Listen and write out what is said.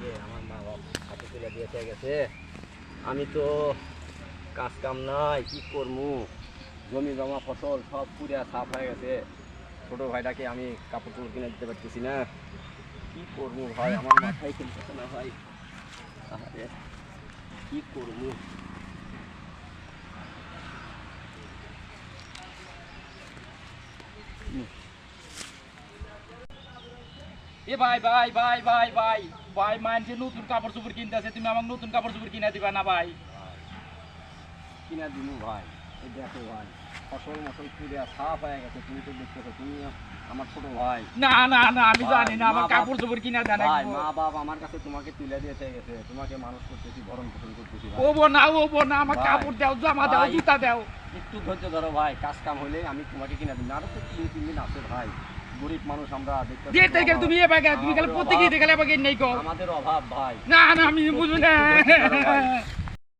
ভাইকে আমার মা বাবা হাতে তুলে দিয়েছে গেছে। আমি তো কাজ কাম নাই, কি করবো? জমি জমা ফসল সব পুড়ে সাফ হয়ে গেছে। ছোট ভাইটাকে আমি কাপড় চোপড় কিনে দিতে পারতেছি না। কি করবো ভাই, আমার মাথায় খেলতেছে না ভাই। আরে কি করবো? এ ভাই ভাই ভাই ভাই ভাই ভাই মানছে নতুন কাপড় চোপড় কিনতে আছে, তুমি আমাকে নতুন কাপড় চোপড় কিনে দিবা না ভাই? কিনা দিনু ভাই, এই দেখো ভাই, ফসল মসল পুড়ে সাফ হয়ে গেছে। তুমি তো দেখতেছো, তুমি আমার ছোট ভাই। না না না, আমি ভাই, জানি না, আমার মা বাপ- কাপড় চোপড় কিনে দেন ভাই মা বাপ আমার কাছে তোমাকে তুলে দিয়েছে গেছে, তোমাকে মানুষ করতেছি, ভরণ পোষণ করতেছি ভাই। ও বো না, আমার ভাই, কাপড় দাও, জামা দাও, ভাই, জুতা দাও। একটু ধৈর্য ধরো ভাই, কাজ কাম হলে আমি তোমাকে কিনে দিন। আরো তো 3 দিন আছে ভাই, গরিব মানুষ আমরা, দেখতে দিয়ে থেকে তুমি এ বাগে তুমি খালি প্রত্যেকই দেখালে বাগে নেই কো। আমাদের অভাব ভাই। না না, আমি বুঝু না। একটু ধৈর্য ধরো ভাই।